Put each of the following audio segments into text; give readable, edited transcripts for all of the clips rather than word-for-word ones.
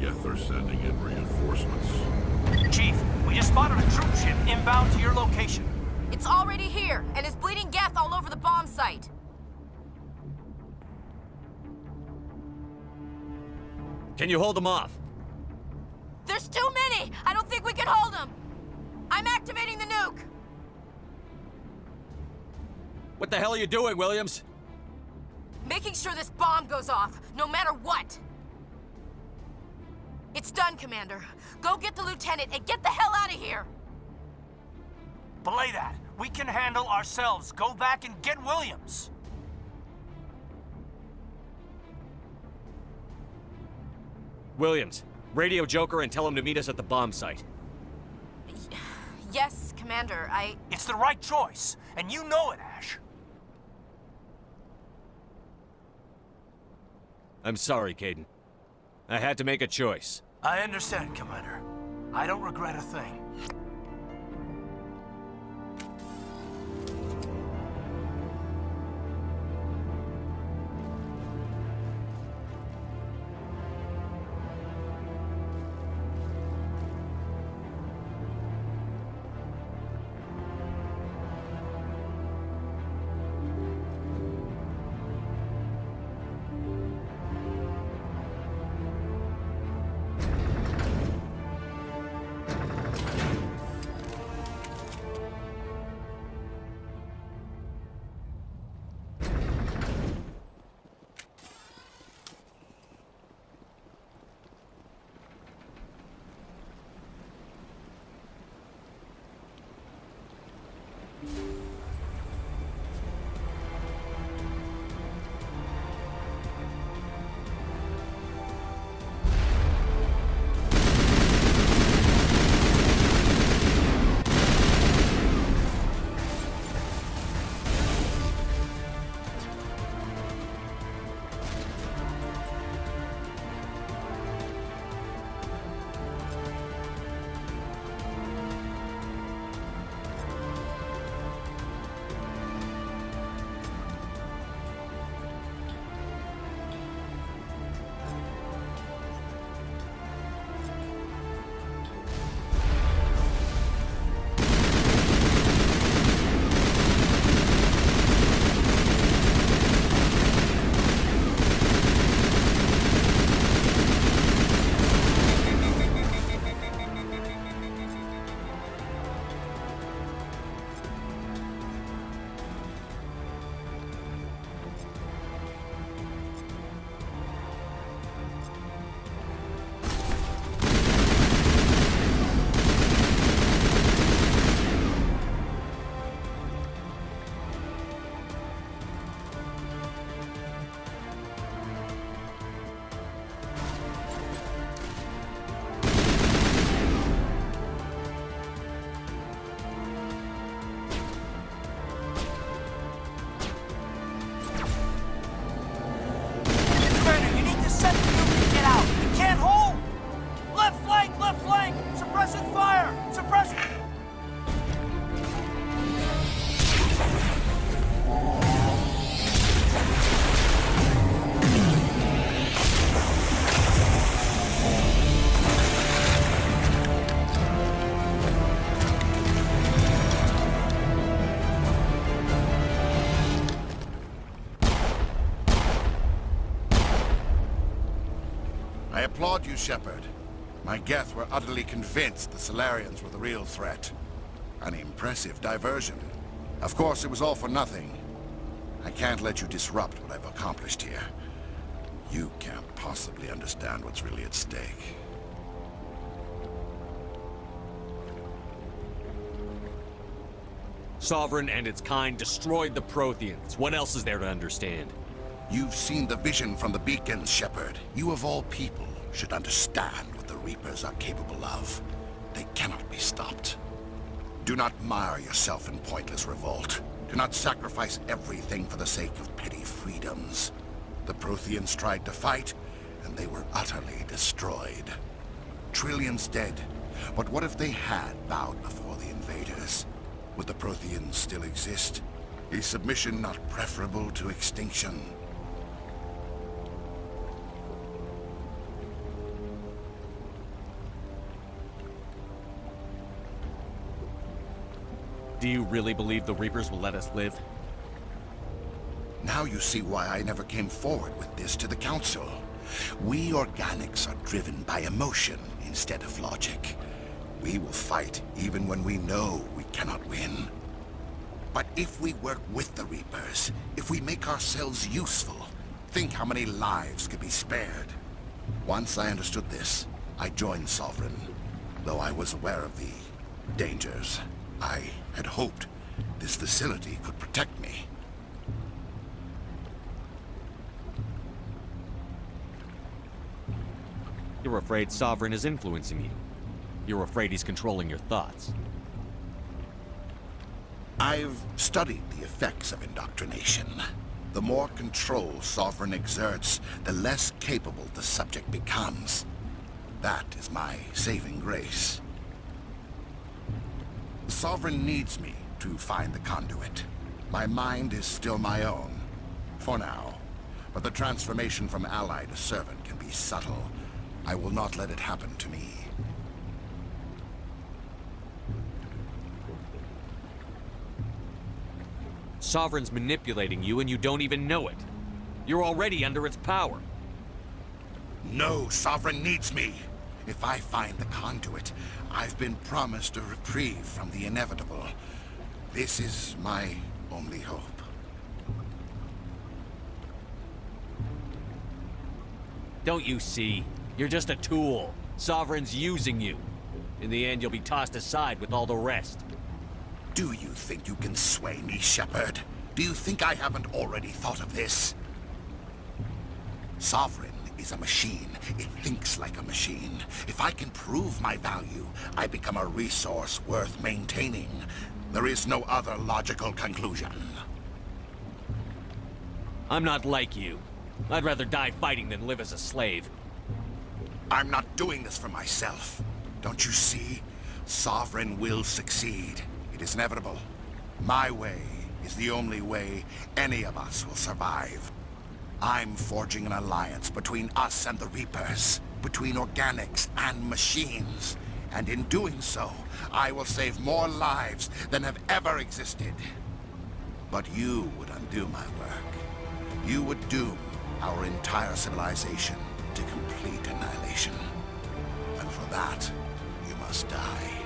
Geth are sending in reinforcements. Chief, we just spotted a troop ship inbound to your location. It's already here, and is bleeding Geth all over the bomb site. Can you hold them off? There's too many! I don't think we can hold them! I'm activating the nuke! What the hell are you doing, Williams? Making sure this bomb goes off, no matter what! It's done, Commander. Go get the lieutenant and get the hell out of here! Belay that. We can handle ourselves. Go back and get Williams. Williams, radio Joker and tell him to meet us at the bomb site. Yes, Commander, It's the right choice, and you know it, Ash. I'm sorry, Caden. I had to make a choice. I understand, Commander. I don't regret a thing. I applaud you, Shepard. My Geth were utterly convinced the Solarians were the real threat. An impressive diversion. Of course, it was all for nothing. I can't let you disrupt what I've accomplished here. You can't possibly understand what's really at stake. Sovereign and its kind destroyed the Protheans. What else is there to understand? You've seen the vision from the beacons, Shepard. You of all people should understand what the Reapers are capable of. They cannot be stopped. Do not mire yourself in pointless revolt. Do not sacrifice everything for the sake of petty freedoms. The Protheans tried to fight, and they were utterly destroyed. Trillions dead. But what if they had bowed before the invaders? Would the Protheans still exist? Is submission not preferable to extinction? Do you really believe the Reapers will let us live? Now you see why I never came forward with this to the Council. We organics are driven by emotion instead of logic. We will fight even when we know we cannot win. But if we work with the Reapers, if we make ourselves useful, think how many lives could be spared. Once I understood this, I joined Sovereign. Though I was aware of the dangers, I had hoped this facility could protect me. You're afraid Sovereign is influencing you. You're afraid he's controlling your thoughts. I've studied the effects of indoctrination. The more control Sovereign exerts, the less capable the subject becomes. That is my saving grace. Sovereign needs me to find the conduit. My mind is still my own, for now. But the transformation from ally to servant can be subtle. I will not let it happen to me. Sovereign's manipulating you and you don't even know it. You're already under its power. No, Sovereign needs me. If I find the conduit, I've been promised a reprieve from the inevitable. This is my only hope. Don't you see? You're just a tool. Sovereign's using you. In the end, you'll be tossed aside with all the rest. Do you think you can sway me, Shepard? Do you think I haven't already thought of this? Sovereign is a machine. It thinks like a machine. If I can prove my value, I become a resource worth maintaining. There is no other logical conclusion. I'm not like you. I'd rather die fighting than live as a slave. I'm not doing this for myself. Don't you see? Sovereign will succeed. It is inevitable. My way is the only way any of us will survive. I'm forging an alliance between us and the Reapers, between organics and machines. And in doing so, I will save more lives than have ever existed. But you would undo my work. You would doom our entire civilization to complete annihilation. And for that, you must die.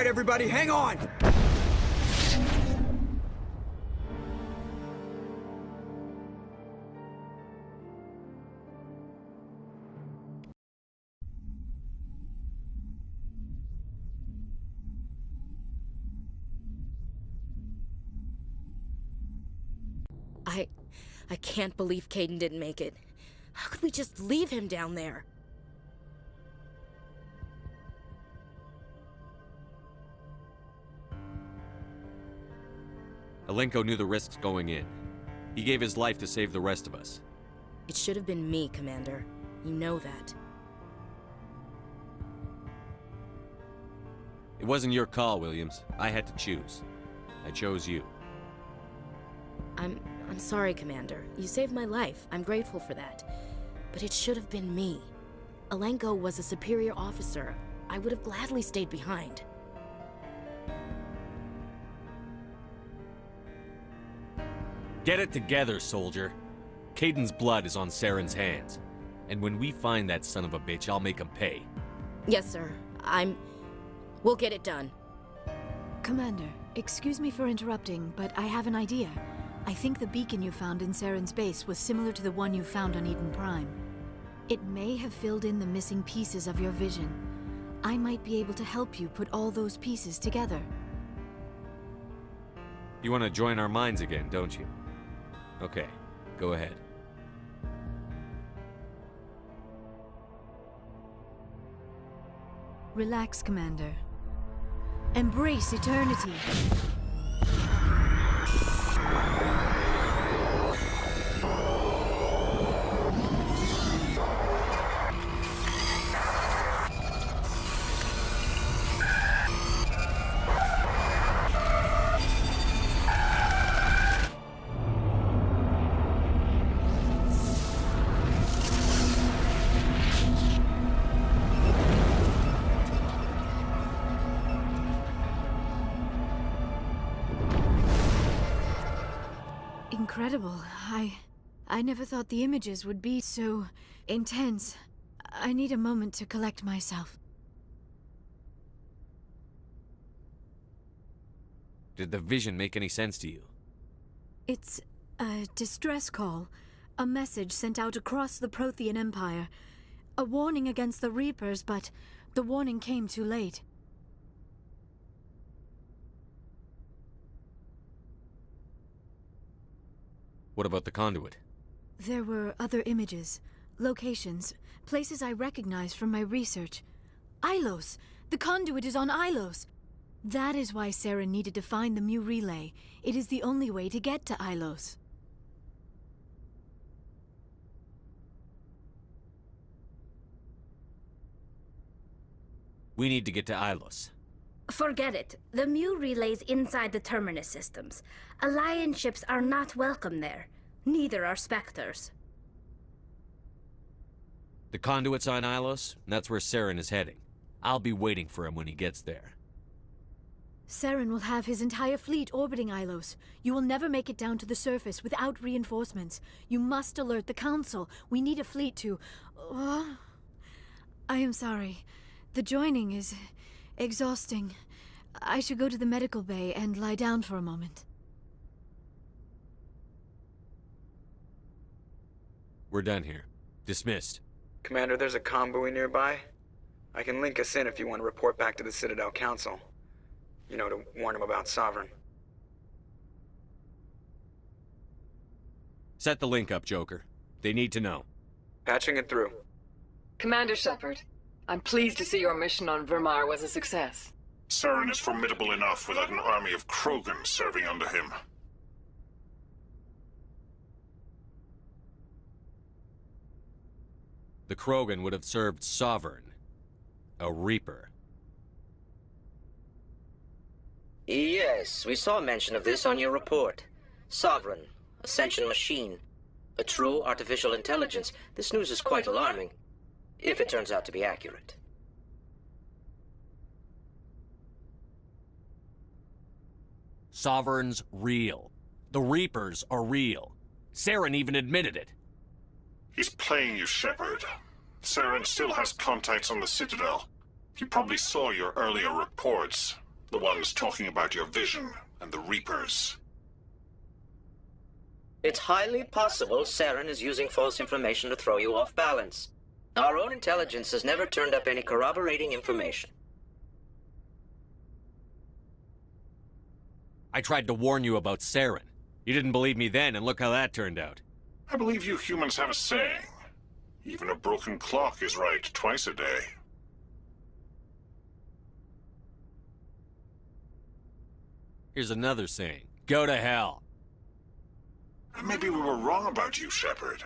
right, everybody, hang on! I can't believe Caden didn't make it. How could we just leave him down there? Alenko knew the risks going in. He gave his life to save the rest of us. It should have been me, Commander. You know that. It wasn't your call, Williams. I had to choose. I chose you. I'm sorry, Commander. You saved my life. I'm grateful for that. But it should have been me. Alenko was a superior officer. I would have gladly stayed behind. Get it together, soldier. Caden's blood is on Saren's hands. And when we find that son of a bitch, I'll make him pay. Yes, sir. We'll get it done. Commander, excuse me for interrupting, but I have an idea. I think the beacon you found in Saren's base was similar to the one you found on Eden Prime. It may have filled in the missing pieces of your vision. I might be able to help you put all those pieces together. You want to join our minds again, don't you? Okay, go ahead. Relax, Commander. Embrace eternity. Incredible. I never thought the images would be so intense. I need a moment to collect myself. Did the vision make any sense to you? It's a distress call. A message sent out across the Prothean Empire. A warning against the Reapers, but the warning came too late. What about the conduit? There were other images, locations, places I recognized from my research. Ilos! The conduit is on Ilos! That is why Saren needed to find the Mu relay. It is the only way to get to Ilos. We need to get to Ilos. Forget it. The Mu relay's inside the Terminus systems. Alliance ships are not welcome there. Neither are Spectres. The conduit's on Ilos, and that's where Saren is heading. I'll be waiting for him when he gets there. Saren will have his entire fleet orbiting Ilos. You will never make it down to the surface without reinforcements. You must alert the Council. We need a fleet to... I am sorry. The joining is exhausting. I should go to the medical bay and lie down for a moment. We're done here. Dismissed. Commander, there's a convoy nearby. I can link us in if you want to report back to the Citadel Council. You know, to warn them about Sovereign. Set the link up, Joker. They need to know. Patching it through. Commander Shepard, I'm pleased to see your mission on Vermar was a success. Saren is formidable enough without an army of Krogan serving under him. The Krogan would have served Sovereign. A Reaper. Yes, we saw mention of this on your report. Sovereign, Ascension machine, a true artificial intelligence. This news is quite alarming, if it turns out to be accurate. Sovereign's real. The Reapers are real. Saren even admitted it. He's playing you, Shepard. Saren still has contacts on the Citadel. He probably saw your earlier reports. The ones talking about your vision and the Reapers. It's highly possible Saren is using false information to throw you off balance. Our own intelligence has never turned up any corroborating information. I tried to warn you about Saren. You didn't believe me then, and look how that turned out. I believe you humans have a saying. Even a broken clock is right twice a day. Here's another saying. Go to hell. Maybe we were wrong about you, Shepard.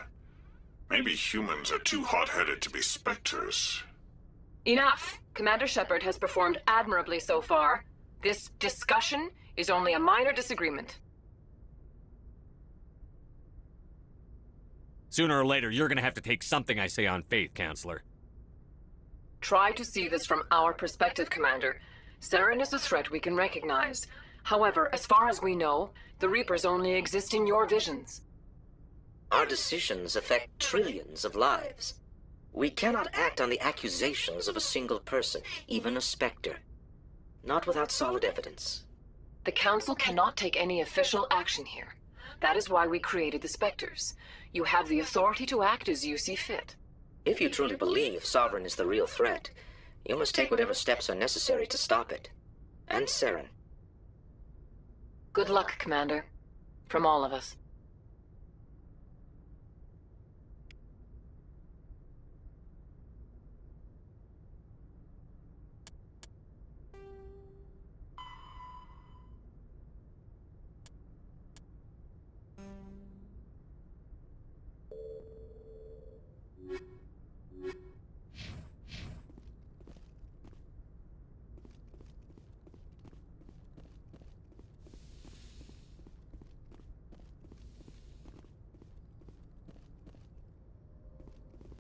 Maybe humans are too hot-headed to be specters. Enough! Commander Shepard has performed admirably so far. This discussion is only a minor disagreement. Sooner or later, you're gonna have to take something I say on faith, Counselor. Try to see this from our perspective, Commander. Saren is a threat we can recognize. However, as far as we know, the Reapers only exist in your visions. Our decisions affect trillions of lives. We cannot act on the accusations of a single person, even a Spectre. Not without solid evidence. The Council cannot take any official action here. That is why we created the Spectres. You have the authority to act as you see fit. If you truly believe Sovereign is the real threat, you must take whatever steps are necessary to stop it. And Saren. Good luck, Commander. From all of us.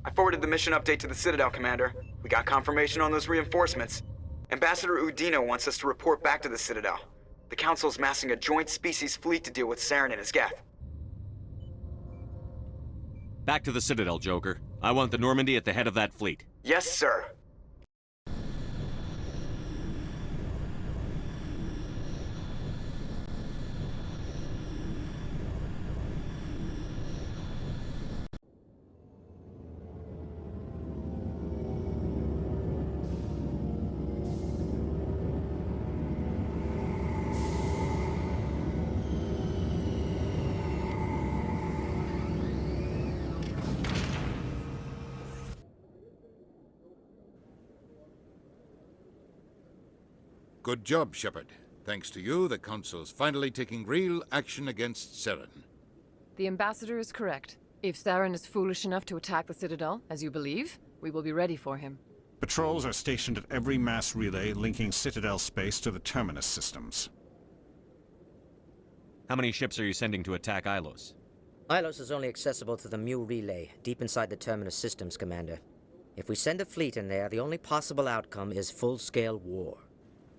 I forwarded the mission update to the Citadel, Commander. We got confirmation on those reinforcements. Ambassador Udino wants us to report back to the Citadel. The Council's massing a joint species fleet to deal with Saren and his Geth. Back to the Citadel, Joker. I want the Normandy at the head of that fleet. Yes, sir. Good job, Shepard. Thanks to you, the Council's finally taking real action against Saren. The Ambassador is correct. If Saren is foolish enough to attack the Citadel, as you believe, we will be ready for him. Patrols are stationed at every mass relay linking Citadel space to the Terminus systems. How many ships are you sending to attack Ilos? Ilos is only accessible to the Mu relay, deep inside the Terminus systems, Commander. If we send a fleet in there, the only possible outcome is full-scale war.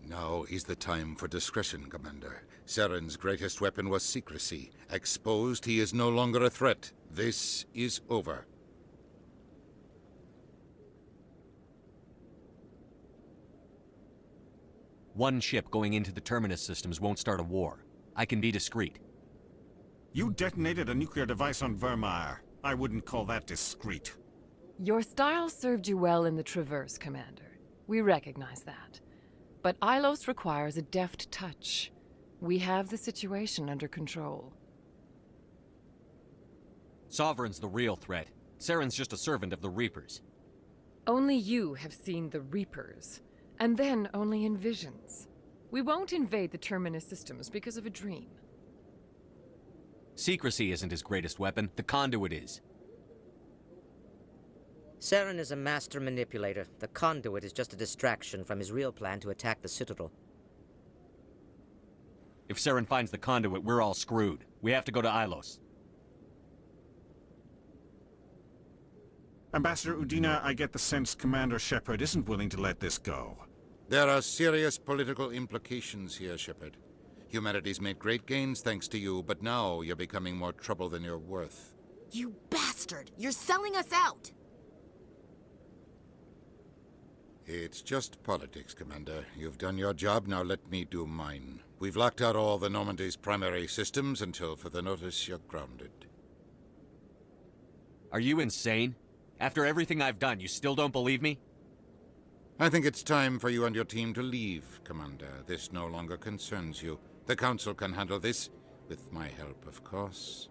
Now is the time for discretion, Commander. Saren's greatest weapon was secrecy. Exposed, he is no longer a threat. This is over. One ship going into the Terminus systems won't start a war. I can be discreet. You detonated a nuclear device on Vermeer. I wouldn't call that discreet. Your style served you well in the Traverse, Commander. We recognize that. But Ilos requires a deft touch. We have the situation under control. Sovereign's the real threat. Saren's just a servant of the Reapers. Only you have seen the Reapers, and then only in visions. We won't invade the Terminus systems because of a dream. Secrecy isn't his greatest weapon. The conduit is. Saren is a master manipulator. The conduit is just a distraction from his real plan to attack the Citadel. If Saren finds the conduit, we're all screwed. We have to go to Ilos. Ambassador Udina, I get the sense Commander Shepard isn't willing to let this go. There are serious political implications here, Shepard. Humanity's made great gains thanks to you, but now you're becoming more trouble than you're worth. You bastard! You're selling us out! It's just politics, Commander. You've done your job, now let me do mine. We've locked out all the Normandy's primary systems until further notice you're grounded. Are you insane? After everything I've done, you still don't believe me? I think it's time for you and your team to leave, Commander. This no longer concerns you. The Council can handle this, with my help, of course.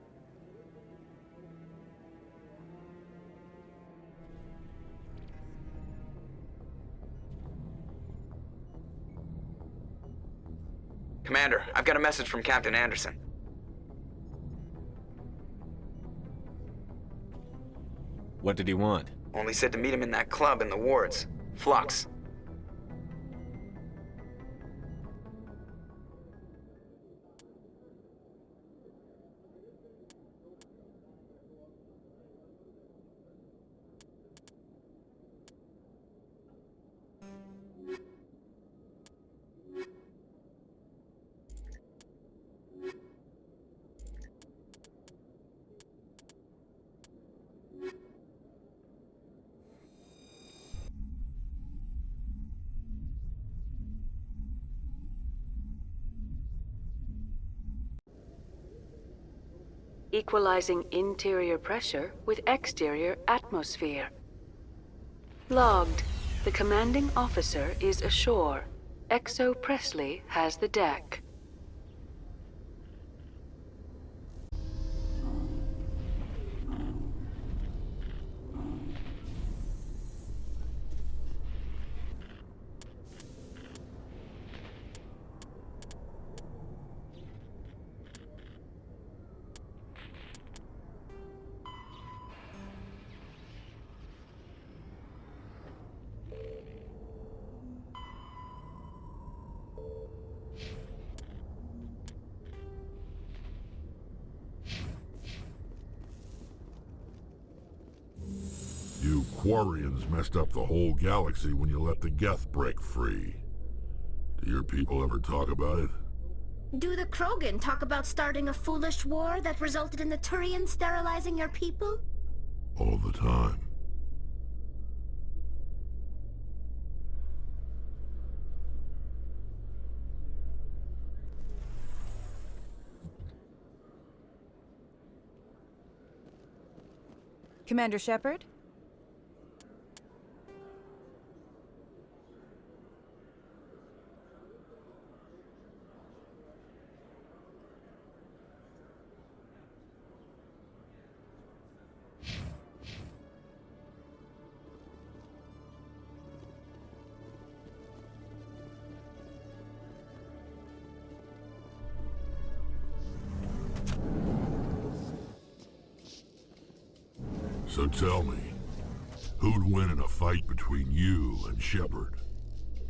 Commander, I've got a message from Captain Anderson. What did he want? Only said to meet him in that club in the wards. Flux. Equalizing interior pressure with exterior atmosphere. Logged. The commanding officer is ashore. Exo Presley has the deck. You Quarians messed up the whole galaxy when you let the Geth break free. Do your people ever talk about it? Do the Krogan talk about starting a foolish war that resulted in the Turians sterilizing your people? All the time. Commander Shepard? So tell me, who'd win in a fight between you and Shepard?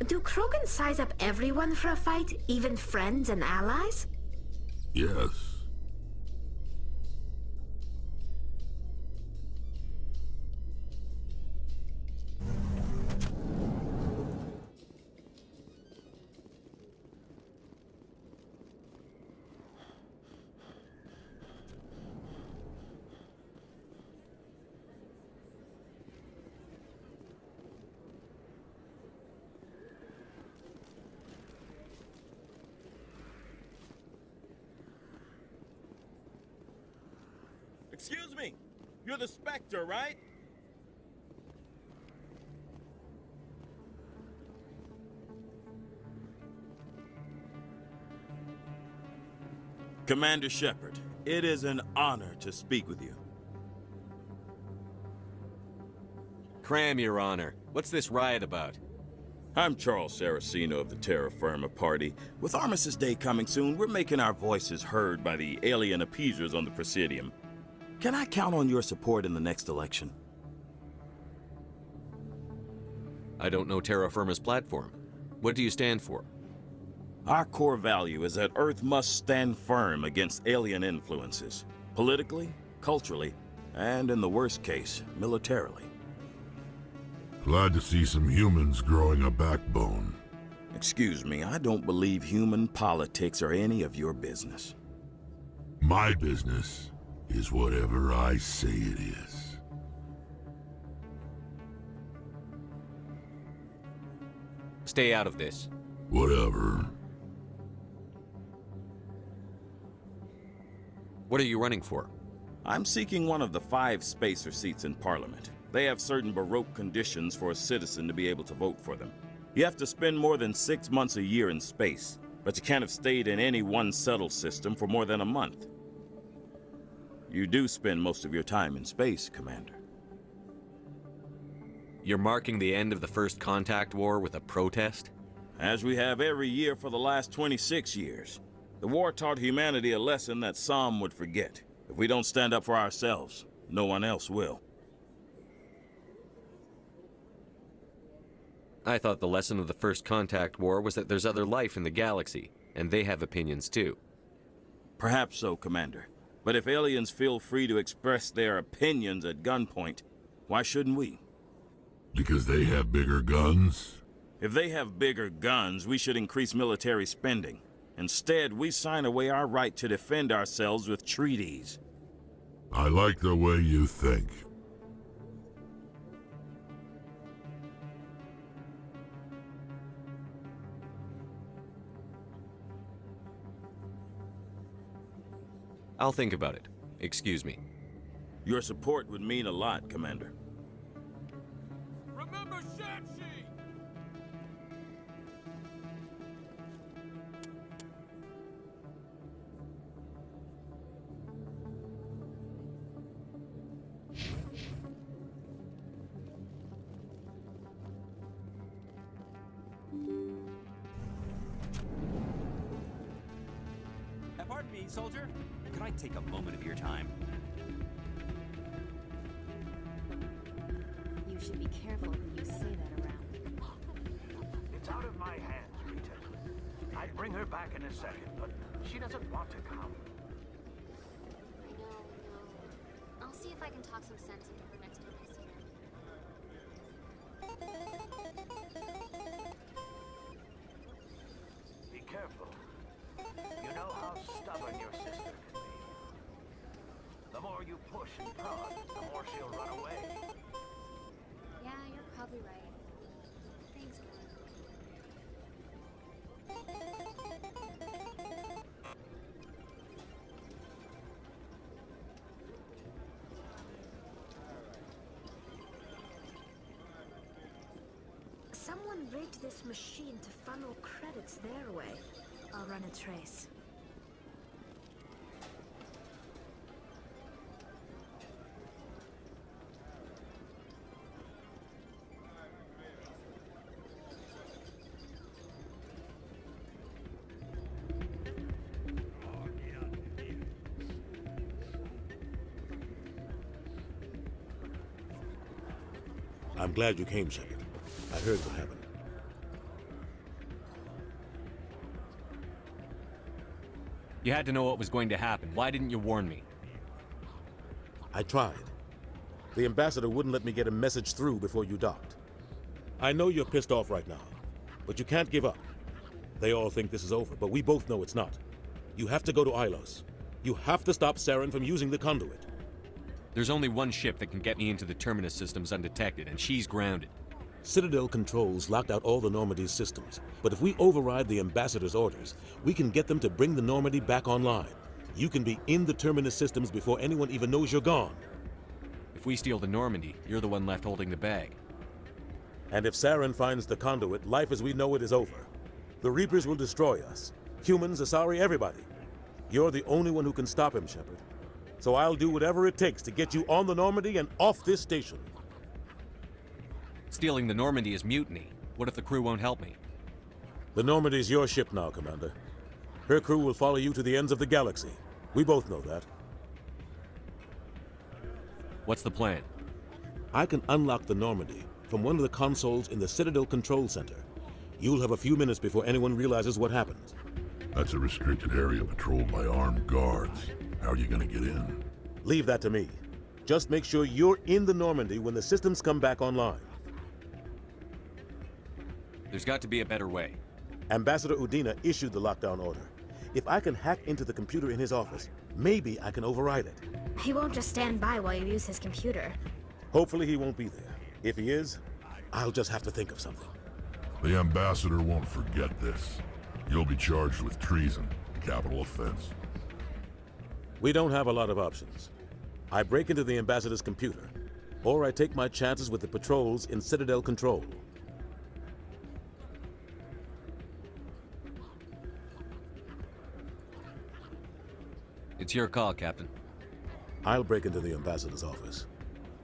Do Krogan size up everyone for a fight, even friends and allies? Yes. Excuse me, you're the Spectre, right? Commander Shepard, it is an honor to speak with you. Cram, Your Honor. What's this riot about? I'm Charles Saraceno of the Terra Firma Party. With Armistice Day coming soon, we're making our voices heard by the alien appeasers on the Presidium. Can I count on your support in the next election? I don't know Terra Firma's platform. What do you stand for? Our core value is that Earth must stand firm against alien influences. Politically, culturally, and in the worst case, militarily. Glad to see some humans growing a backbone. Excuse me, I don't believe human politics are any of your business. My business is whatever I say it is. stay out of this. Whatever. What are you running for? I'm seeking one of the 5 spacer seats in Parliament. They have certain baroque conditions for a citizen to be able to vote for them. You have to spend more than 6 months a year in space, but you can't have stayed in any one settled system for more than a month. You do spend most of your time in space, Commander. You're marking the end of the First Contact War with a protest? As we have every year for the last 26 years. The war taught humanity a lesson that some would forget. If we don't stand up for ourselves, no one else will. I thought the lesson of the First Contact War was that there's other life in the galaxy, and they have opinions too. Perhaps so, Commander. But if aliens feel free to express their opinions at gunpoint, why shouldn't we? Because they have bigger guns? If they have bigger guns, we should increase military spending. Instead, we sign away our right to defend ourselves with treaties. I like the way you think. I'll think about it. Excuse me. Your support would mean a lot, Commander. Remember Shanxi! Pardon me, soldier. Could I take a moment of your time? You should be careful who you say that around. It's out of my hands, Rita. I'd bring her back in a second, but she doesn't want to come. No. I'll see if I can talk some sense into her next time I see her. Be careful. You know how stubborn your sister can be. The more you push and prod, the more she'll run away. Yeah, you're probably right. Thanks, Someone rigged this machine to funnel credits their way. I'll run a trace. I'm glad you came, Shepard. I heard what happened. You had to know what was going to happen. Why didn't you warn me? I tried. The ambassador wouldn't let me get a message through before you docked. I know you're pissed off right now, but you can't give up. They all think this is over, but we both know it's not. You have to go to Ilos. You have to stop Saren from using the conduit. There's only one ship that can get me into the Terminus systems undetected, and she's grounded. Citadel controls locked out all the Normandy's systems, but if we override the ambassador's orders, we can get them to bring the Normandy back online. You can be in the Terminus systems before anyone even knows you're gone. If we steal the Normandy, you're the one left holding the bag. And if Saren finds the conduit, life as we know it is over. The Reapers will destroy us. Humans, Asari, everybody. You're the only one who can stop him, Shepard. So I'll do whatever it takes to get you on the Normandy and off this station. Stealing the Normandy is mutiny. What if the crew won't help me? The Normandy's your ship now, Commander. Her crew will follow you to the ends of the galaxy. We both know that. What's the plan? I can unlock the Normandy from one of the consoles in the Citadel Control Center. You'll have a few minutes before anyone realizes what happened. That's a restricted area patrolled by armed guards. How are you gonna get in? Leave that to me. Just make sure you're in the Normandy when the systems come back online. There's got to be a better way. Ambassador Udina issued the lockdown order. If I can hack into the computer in his office, maybe I can override it. He won't just stand by while you use his computer. Hopefully he won't be there. If he is, I'll just have to think of something. The ambassador won't forget this. You'll be charged with treason, a capital offense. We don't have a lot of options. I break into the ambassador's computer, or I take my chances with the patrols in Citadel control. It's your call, Captain. I'll break into the ambassador's office.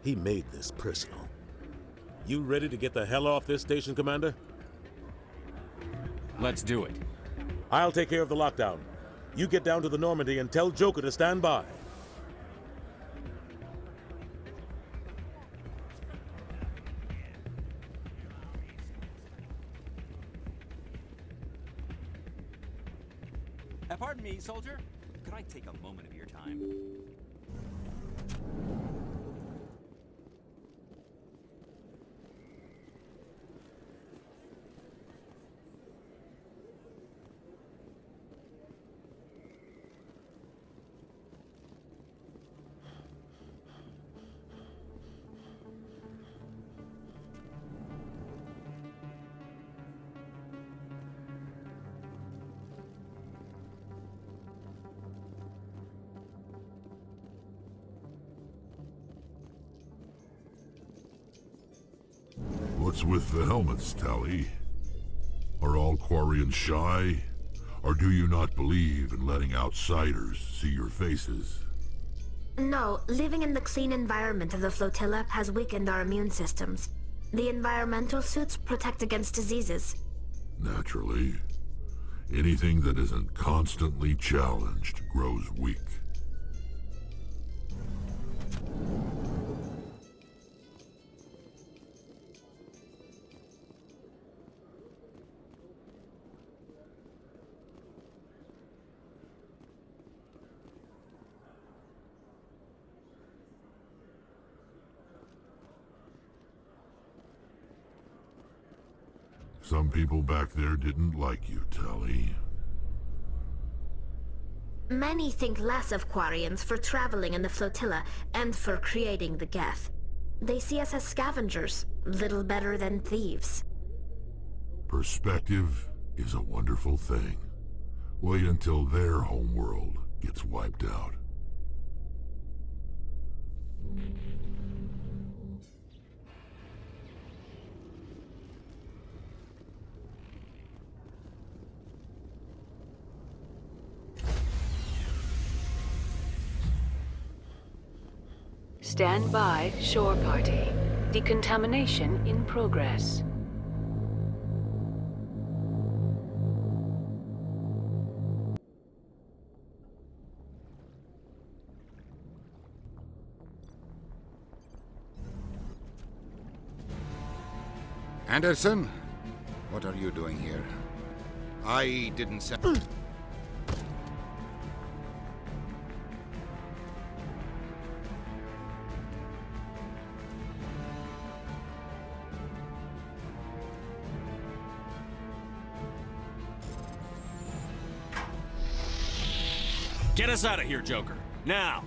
He made this personal. You ready to get the hell off this station, Commander? Let's do it. I'll take care of the lockdown. You get down to the Normandy and tell Joker to stand by. Pardon me, soldier. Could I take a moment of your time? What's with the helmets, Tali? Are all Quarians shy? Or do you not believe in letting outsiders see your faces? No, living in the clean environment of the flotilla has weakened our immune systems. The environmental suits protect against diseases. Naturally. Anything that isn't constantly challenged grows weak. Some people back there didn't like you, Tali. Many think less of Quarians for traveling in the flotilla and for creating the Geth. They see us as scavengers, little better than thieves. Perspective is a wonderful thing. Wait until their homeworld gets wiped out. Stand by, shore party. Decontamination in progress. Anderson? What are you doing here? I didn't say... Get us out of here, Joker. Now!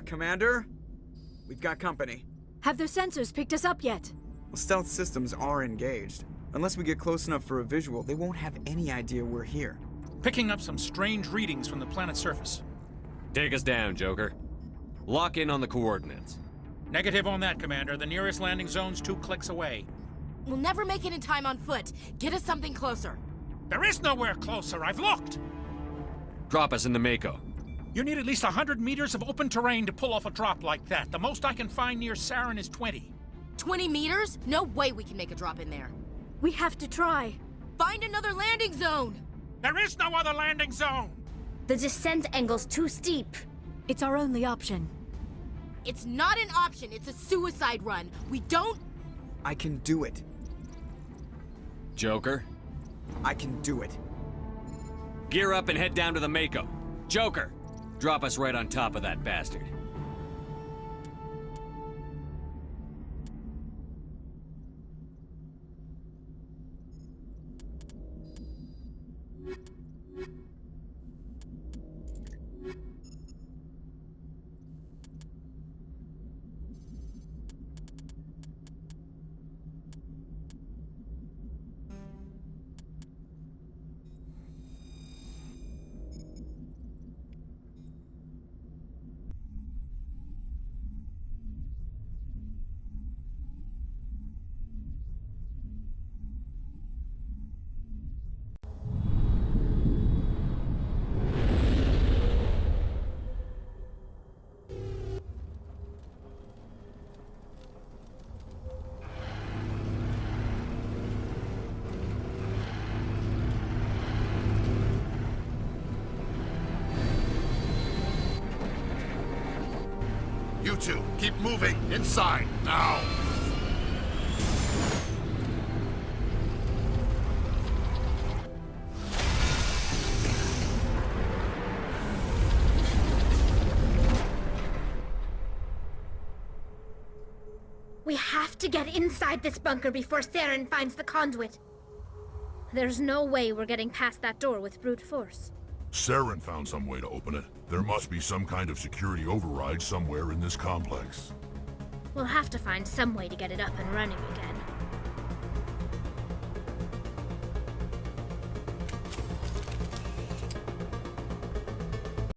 Commander? We've got company. Have their sensors picked us up yet? Well, stealth systems are engaged. Unless we get close enough for a visual, they won't have any idea we're here. Picking up some strange readings from the planet's surface. Take us down, Joker. Lock in on the coordinates. Negative on that, Commander. The nearest landing zone's 2 clicks away. We'll never make it in time on foot. Get us something closer. There is nowhere closer. I've looked. Drop us in the Mako. You need at least 100 meters of open terrain to pull off a drop like that. The most I can find near Saren is 20. 20 meters? No way we can make a drop in there. We have to try. Find another landing zone! There is no other landing zone! The descent angle's too steep. It's our only option. It's not an option, it's a suicide run. We don't... I can do it. Joker? I can do it. Gear up and head down to the Mako. Joker, drop us right on top of that bastard. You two, keep moving. Inside, now. We have to get inside this bunker before Saren finds the conduit. There's no way we're getting past that door with brute force. Saren found some way to open it. There must be some kind of security override somewhere in this complex. We'll have to find some way to get it up and running again.